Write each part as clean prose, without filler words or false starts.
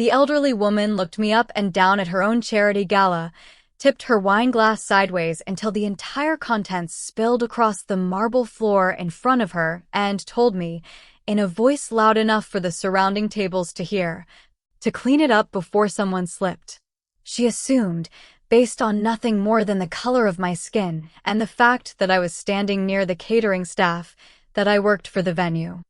The elderly woman looked me up and down at her own charity gala, tipped her wine glass sideways until the entire contents spilled across the marble floor in front of her, and told me, in a voice loud enough for the surrounding tables to hear, to clean it up before someone slipped. She assumed, based on nothing more than the color of my skin and the fact that I was standing near the catering staff, that I worked for the venue.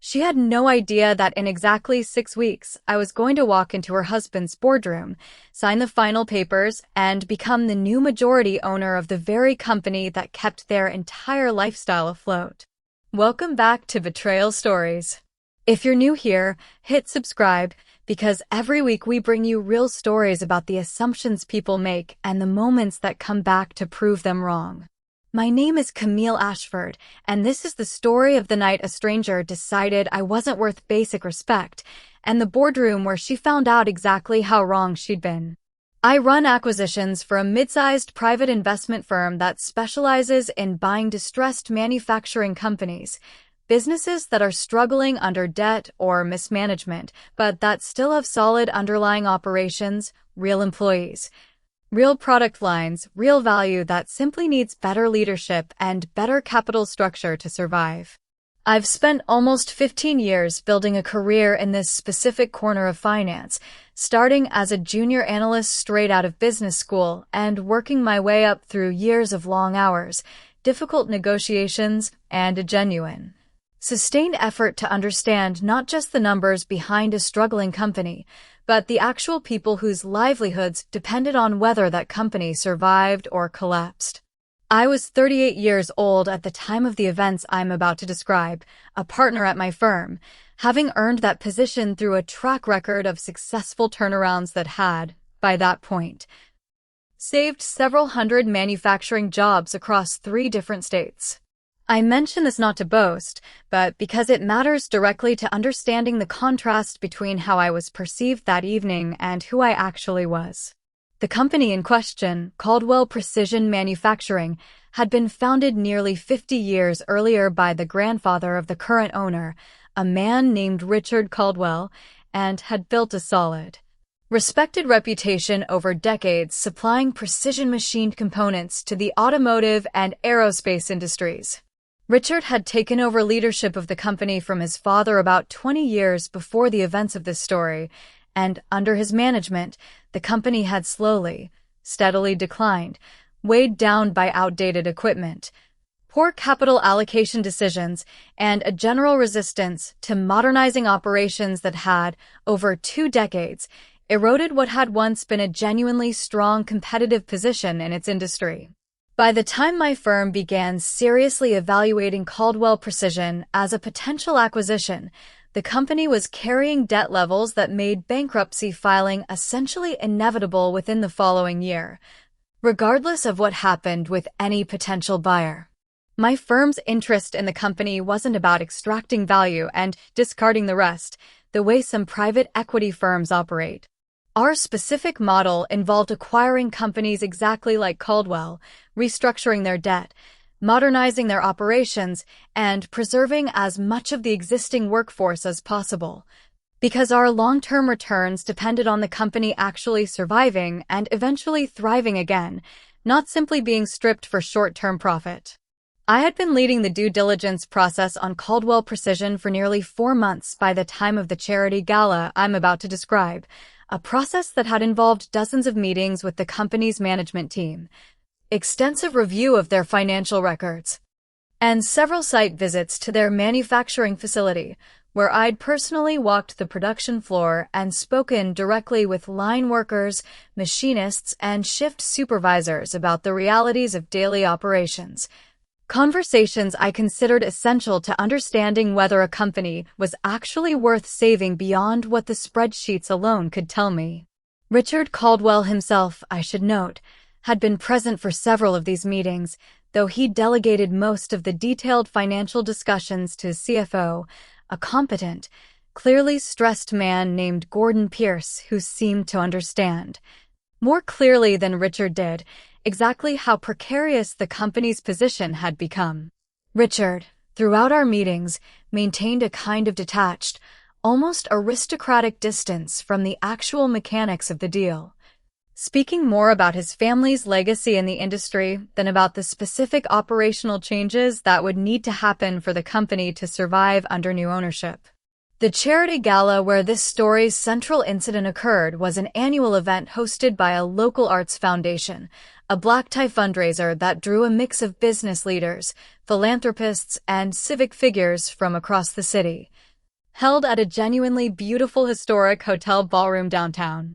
She had no idea that in exactly 6 weeks, I was going to walk into her husband's boardroom, sign the final papers, and become the new majority owner of the very company that kept their entire lifestyle afloat. Welcome back to Betrayal Stories. If you're new here, hit subscribe, because every week we bring you real stories about the assumptions people make and the moments that come back to prove them wrong. My name is Camille Ashford, and this is the story of the night a stranger decided I wasn't worth basic respect, and the boardroom where she found out exactly how wrong she'd been. I run acquisitions for a mid-sized private investment firm that specializes in buying distressed manufacturing companies, businesses that are struggling under debt or mismanagement, but that still have solid underlying operations, real employees, real product lines, real value that simply needs better leadership and better capital structure to survive. I've spent almost 15 years building a career in this specific corner of finance, starting as a junior analyst straight out of business school and working my way up through years of long hours, difficult negotiations, and a genuine, sustained effort to understand not just the numbers behind a struggling company, but the actual people whose livelihoods depended on whether that company survived or collapsed. I was 38 years old at the time of the events I'm about to describe, a partner at my firm, having earned that position through a track record of successful turnarounds that had, by that point, saved several hundred manufacturing jobs across 3 different states. I mention this not to boast, but because it matters directly to understanding the contrast between how I was perceived that evening and who I actually was. The company in question, Caldwell Precision Manufacturing, had been founded nearly 50 years earlier by the grandfather of the current owner, a man named Richard Caldwell, and had built a solid, respected reputation over decades supplying precision-machined components to the automotive and aerospace industries. Richard had taken over leadership of the company from his father about 20 years before the events of this story, and under his management, the company had slowly, steadily declined, weighed down by outdated equipment, poor capital allocation decisions, and a general resistance to modernizing operations that had, over 2 decades, eroded what had once been a genuinely strong competitive position in its industry. By the time my firm began seriously evaluating Caldwell Precision as a potential acquisition, the company was carrying debt levels that made bankruptcy filing essentially inevitable within the following year, regardless of what happened with any potential buyer. My firm's interest in the company wasn't about extracting value and discarding the rest, the way some private equity firms operate. Our specific model involved acquiring companies exactly like Caldwell, restructuring their debt, modernizing their operations, and preserving as much of the existing workforce as possible, because our long-term returns depended on the company actually surviving and eventually thriving again, not simply being stripped for short-term profit. I had been leading the due diligence process on Caldwell Precision for nearly 4 months by the time of the charity gala I'm about to describe, a process that had involved dozens of meetings with the company's management team, extensive review of their financial records, and several site visits to their manufacturing facility, where I'd personally walked the production floor and spoken directly with line workers, machinists, and shift supervisors about the realities of daily operations. Conversations I considered essential to understanding whether a company was actually worth saving beyond what the spreadsheets alone could tell me. Richard Caldwell himself, I should note, had been present for several of these meetings, though he delegated most of the detailed financial discussions to his CFO, a competent, clearly stressed man named Gordon Pierce who seemed to understand, more clearly than Richard did, exactly how precarious the company's position had become. Richard, throughout our meetings, maintained a kind of detached, almost aristocratic distance from the actual mechanics of the deal, speaking more about his family's legacy in the industry than about the specific operational changes that would need to happen for the company to survive under new ownership. The charity gala where this story's central incident occurred was an annual event hosted by a local arts foundation, a black-tie fundraiser that drew a mix of business leaders, philanthropists, and civic figures from across the city. Held at a genuinely beautiful historic hotel ballroom downtown.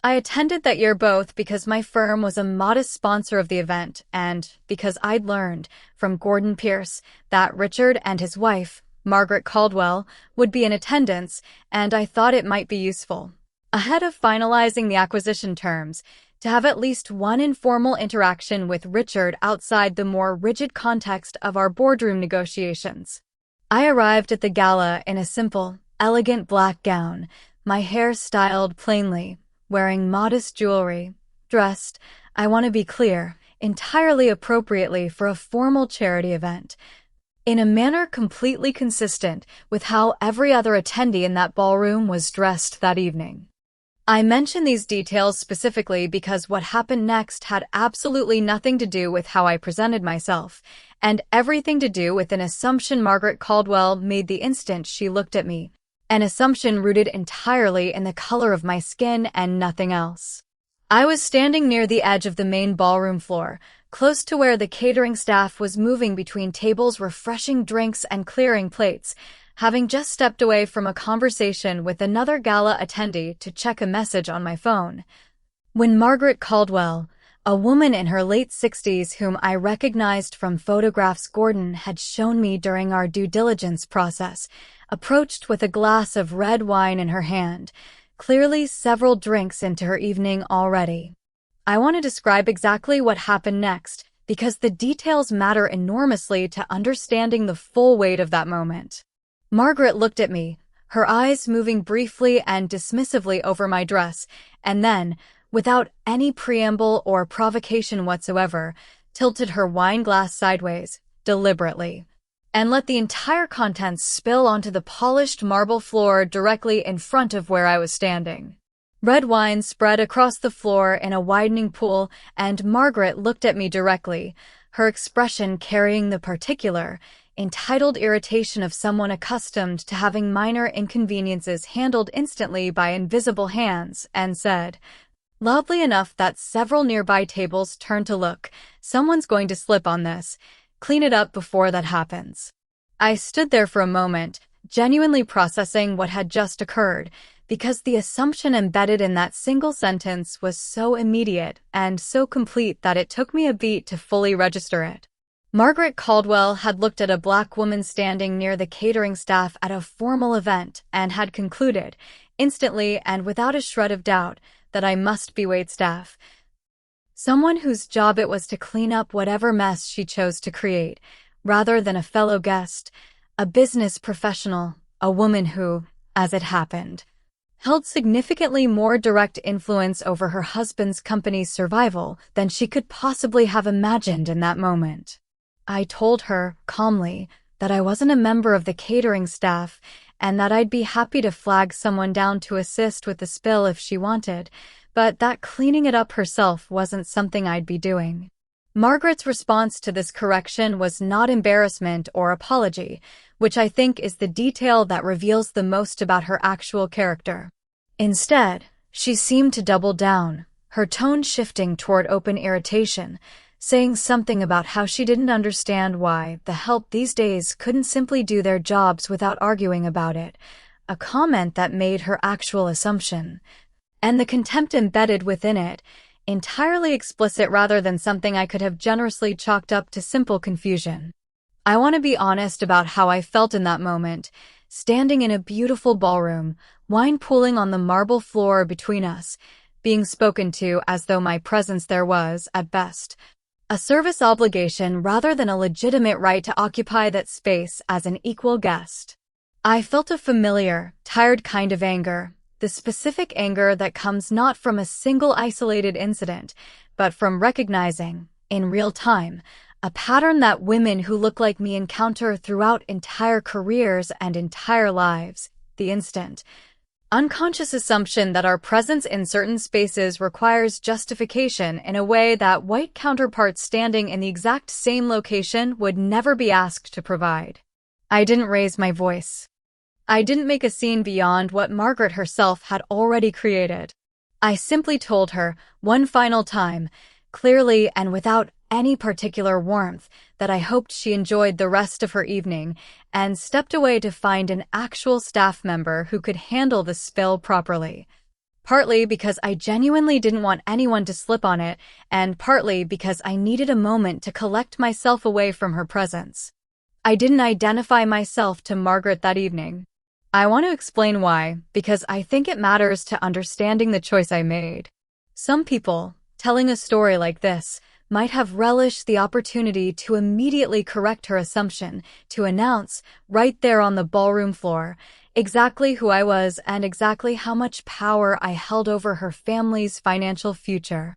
I attended that year both because my firm was a modest sponsor of the event and because I'd learned from Gordon Pierce that Richard and his wife, Margaret Caldwell, would be in attendance, and I thought it might be useful, ahead of finalizing the acquisition terms, to have at least one informal interaction with Richard outside the more rigid context of our boardroom negotiations. I arrived at the gala in a simple, elegant black gown, my hair styled plainly, wearing modest jewelry, dressed, I want to be clear, entirely appropriately for a formal charity event, in a manner completely consistent with how every other attendee in that ballroom was dressed that evening. I mention these details specifically because what happened next had absolutely nothing to do with how I presented myself, and everything to do with an assumption Margaret Caldwell made the instant she looked at me, an assumption rooted entirely in the color of my skin and nothing else. I was standing near the edge of the main ballroom floor, close to where the catering staff was moving between tables refreshing drinks and clearing plates, having just stepped away from a conversation with another gala attendee to check a message on my phone. When Margaret Caldwell, a woman in her late 60s whom I recognized from photographs Gordon had shown me during our due diligence process, approached with a glass of red wine in her hand, clearly several drinks into her evening already. I want to describe exactly what happened next because the details matter enormously to understanding the full weight of that moment. Margaret looked at me, her eyes moving briefly and dismissively over my dress, and then, without any preamble or provocation whatsoever, tilted her wine glass sideways, deliberately, and let the entire contents spill onto the polished marble floor directly in front of where I was standing. Red wine spread across the floor in a widening pool, and Margaret looked at me directly, her expression carrying the particular, entitled irritation of someone accustomed to having minor inconveniences handled instantly by invisible hands, and said, loudly enough that several nearby tables turned to look, "Someone's going to slip on this. Clean it up before that happens." I stood there for a moment, genuinely processing what had just occurred, because the assumption embedded in that single sentence was so immediate and so complete that it took me a beat to fully register it. Margaret Caldwell had looked at a black woman standing near the catering staff at a formal event and had concluded, instantly and without a shred of doubt, that I must be waitstaff. Someone whose job it was to clean up whatever mess she chose to create, rather than a fellow guest, a business professional, a woman who, as it happened, held significantly more direct influence over her husband's company's survival than she could possibly have imagined in that moment. I told her, calmly, that I wasn't a member of the catering staff and that I'd be happy to flag someone down to assist with the spill if she wanted, but that cleaning it up herself wasn't something I'd be doing. Margaret's response to this correction was not embarrassment or apology, which I think is the detail that reveals the most about her actual character. Instead, she seemed to double down, her tone shifting toward open irritation, saying something about how she didn't understand why the help these days couldn't simply do their jobs without arguing about it, a comment that made her actual assumption, and the contempt embedded within it, entirely explicit rather than something I could have generously chalked up to simple confusion. I want to be honest about how I felt in that moment, standing in a beautiful ballroom, wine pooling on the marble floor between us, being spoken to as though my presence there was, at best, a service obligation rather than a legitimate right to occupy that space as an equal guest. I felt a familiar, tired kind of anger, the specific anger that comes not from a single isolated incident, but from recognizing, in real time, a pattern that women who look like me encounter throughout entire careers and entire lives, the instant unconscious assumption that our presence in certain spaces requires justification in a way that white counterparts standing in the exact same location would never be asked to provide. I didn't raise my voice. I didn't make a scene beyond what Margaret herself had already created. I simply told her, one final time, clearly and without any particular warmth, that I hoped she enjoyed the rest of her evening, and stepped away to find an actual staff member who could handle the spill properly. Partly because I genuinely didn't want anyone to slip on it, and partly because I needed a moment to collect myself away from her presence. I didn't identify myself to Margaret that evening. I want to explain why, because I think it matters to understanding the choice I made. Some people, telling a story like this, might have relished the opportunity to immediately correct her assumption, to announce, right there on the ballroom floor, exactly who I was and exactly how much power I held over her family's financial future.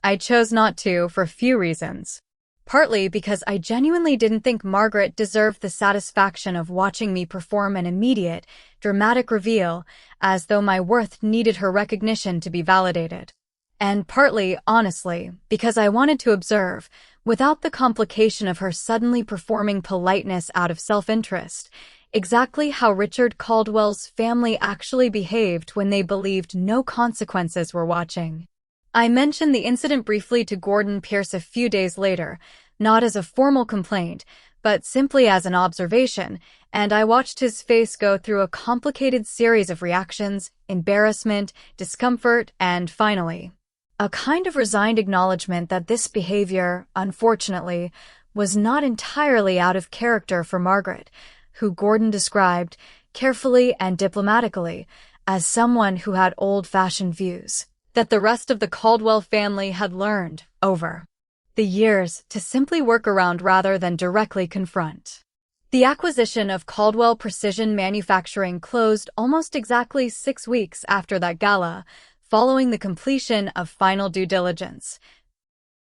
I chose not to for a few reasons. Partly because I genuinely didn't think Margaret deserved the satisfaction of watching me perform an immediate, dramatic reveal, as though my worth needed her recognition to be validated. And partly, honestly, because I wanted to observe, without the complication of her suddenly performing politeness out of self-interest, exactly how Richard Caldwell's family actually behaved when they believed no consequences were watching. I mentioned the incident briefly to Gordon Pierce a few days later, not as a formal complaint, but simply as an observation, and I watched his face go through a complicated series of reactions, embarrassment, discomfort, and finally, a kind of resigned acknowledgement that this behavior, unfortunately, was not entirely out of character for Margaret, who Gordon described, carefully and diplomatically, as someone who had old-fashioned views that the rest of the Caldwell family had learned, over the years, to simply work around rather than directly confront. The acquisition of Caldwell Precision Manufacturing closed almost exactly 6 weeks after that gala, following the completion of final due diligence,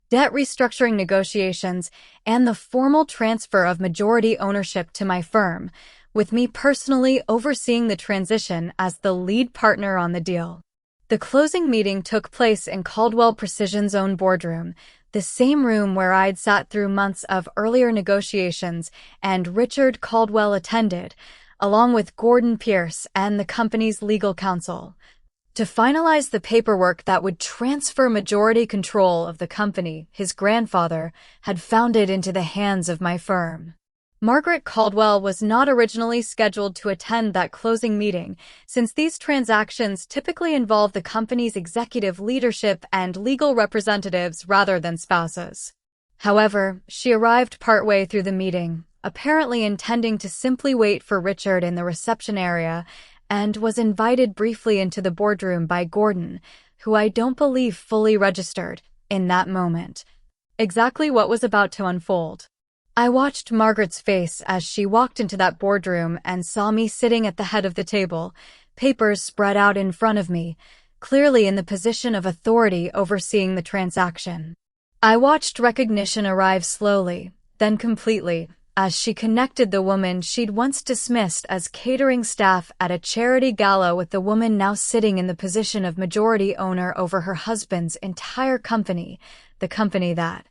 debt restructuring negotiations, and the formal transfer of majority ownership to my firm, with me personally overseeing the transition as the lead partner on the deal. The closing meeting took place in Caldwell Precision's own boardroom, the same room where I'd sat through months of earlier negotiations, and Richard Caldwell attended, along with Gordon Pierce and the company's legal counsel, to finalize the paperwork that would transfer majority control of the company his grandfather had founded into the hands of my firm. Margaret Caldwell was not originally scheduled to attend that closing meeting, since these transactions typically involve the company's executive leadership and legal representatives rather than spouses. However, she arrived partway through the meeting, apparently intending to simply wait for Richard in the reception area, and was invited briefly into the boardroom by Gordon, who I don't believe fully registered, in that moment, exactly what was about to unfold. I watched Margaret's face as she walked into that boardroom and saw me sitting at the head of the table, papers spread out in front of me, clearly in the position of authority overseeing the transaction. I watched recognition arrive slowly, then completely, as she connected the woman she'd once dismissed as catering staff at a charity gala with the woman now sitting in the position of majority owner over her husband's entire company, the company that,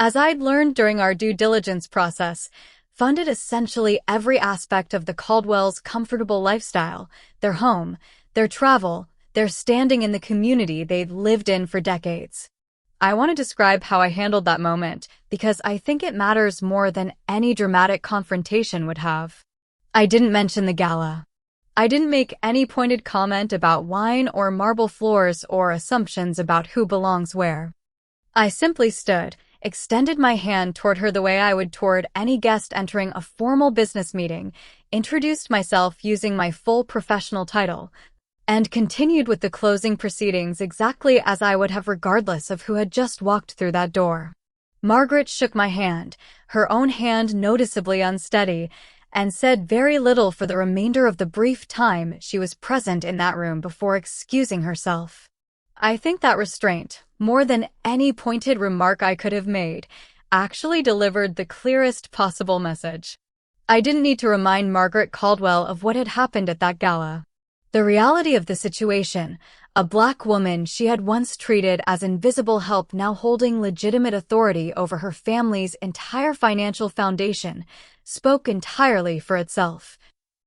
as I'd learned during our due diligence process, funded essentially every aspect of the Caldwells' comfortable lifestyle, their home, their travel, their standing in the community they'd lived in for decades. I want to describe how I handled that moment because I think it matters more than any dramatic confrontation would have. I didn't mention the gala. I didn't make any pointed comment about wine or marble floors or assumptions about who belongs where. I simply stood, extended my hand toward her the way I would toward any guest entering a formal business meeting, introduced myself using my full professional title, and continued with the closing proceedings exactly as I would have regardless of who had just walked through that door. Margaret shook my hand, her own hand noticeably unsteady, and said very little for the remainder of the brief time she was present in that room before excusing herself. I think that restraint, more than any pointed remark I could have made, actually delivered the clearest possible message. I didn't need to remind Margaret Caldwell of what had happened at that gala. The reality of the situation, a black woman she had once treated as invisible help now holding legitimate authority over her family's entire financial foundation, spoke entirely for itself,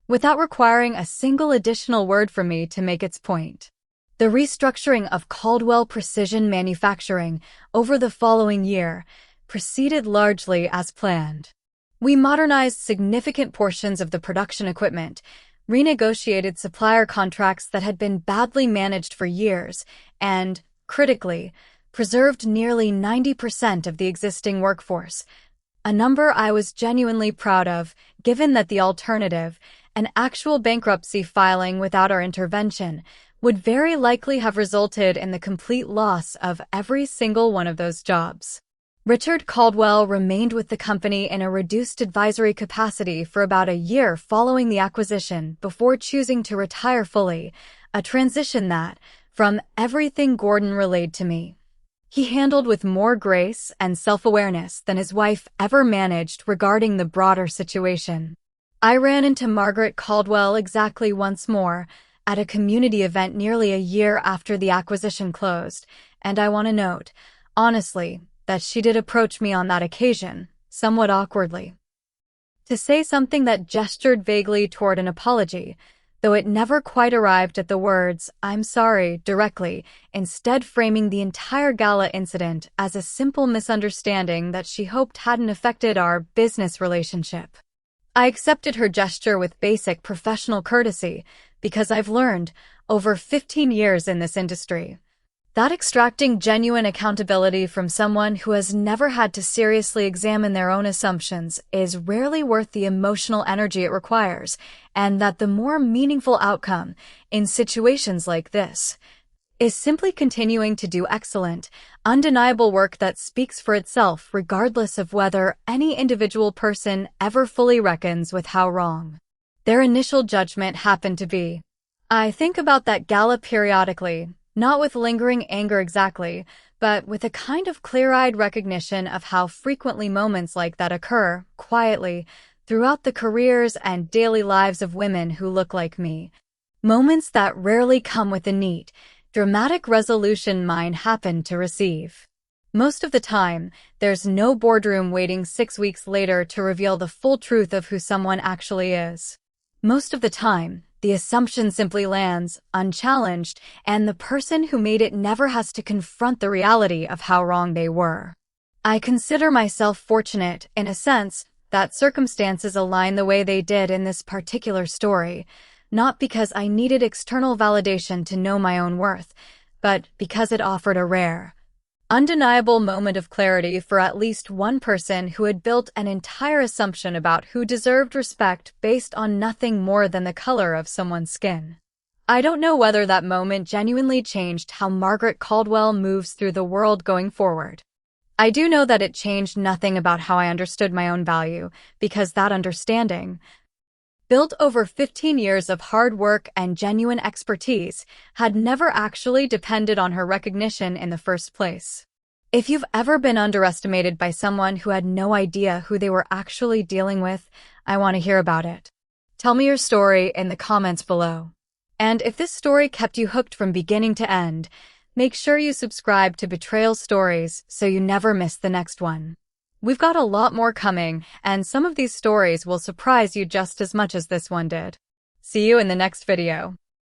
without requiring a single additional word from me to make its point. The restructuring of Caldwell Precision Manufacturing over the following year proceeded largely as planned. We modernized significant portions of the production equipment, renegotiated supplier contracts that had been badly managed for years, and, critically, preserved nearly 90% of the existing workforce, a number I was genuinely proud of, given that the alternative, an actual bankruptcy filing without our intervention, would very likely have resulted in the complete loss of every single one of those jobs. Richard Caldwell remained with the company in a reduced advisory capacity for about a year following the acquisition before choosing to retire fully, a transition that, from everything Gordon relayed to me, he handled with more grace and self-awareness than his wife ever managed regarding the broader situation. I ran into Margaret Caldwell exactly once more, at a community event nearly a year after the acquisition closed, and I want to note, honestly, that she did approach me on that occasion, somewhat awkwardly, to say something that gestured vaguely toward an apology, though it never quite arrived at the words, "I'm sorry," directly, instead framing the entire gala incident as a simple misunderstanding that she hoped hadn't affected our business relationship. I accepted her gesture with basic professional courtesy, because I've learned, over 15 years in this industry, that extracting genuine accountability from someone who has never had to seriously examine their own assumptions is rarely worth the emotional energy it requires, and that the more meaningful outcome, in situations like this, is simply continuing to do excellent, undeniable work that speaks for itself regardless of whether any individual person ever fully reckons with how wrong their initial judgment happened to be. I think about that gala periodically, not with lingering anger exactly, but with a kind of clear-eyed recognition of how frequently moments like that occur, quietly, throughout the careers and daily lives of women who look like me. Moments that rarely come with a neat, dramatic resolution mine happened to receive. Most of the time, there's no boardroom waiting 6 weeks later to reveal the full truth of who someone actually is. Most of the time, the assumption simply lands, unchallenged, and the person who made it never has to confront the reality of how wrong they were. I consider myself fortunate, in a sense, that circumstances align the way they did in this particular story, not because I needed external validation to know my own worth, but because it offered a rare, undeniable moment of clarity for at least one person who had built an entire assumption about who deserved respect based on nothing more than the color of someone's skin. I don't know whether that moment genuinely changed how Margaret Caldwell moves through the world going forward. I do know that it changed nothing about how I understood my own value, because that understanding, built over 15 years of hard work and genuine expertise, had never actually depended on her recognition in the first place. If you've ever been underestimated by someone who had no idea who they were actually dealing with, I want to hear about it. Tell me your story in the comments below. And if this story kept you hooked from beginning to end, make sure you subscribe to Betrayal Stories so you never miss the next one. We've got a lot more coming, and some of these stories will surprise you just as much as this one did. See you in the next video.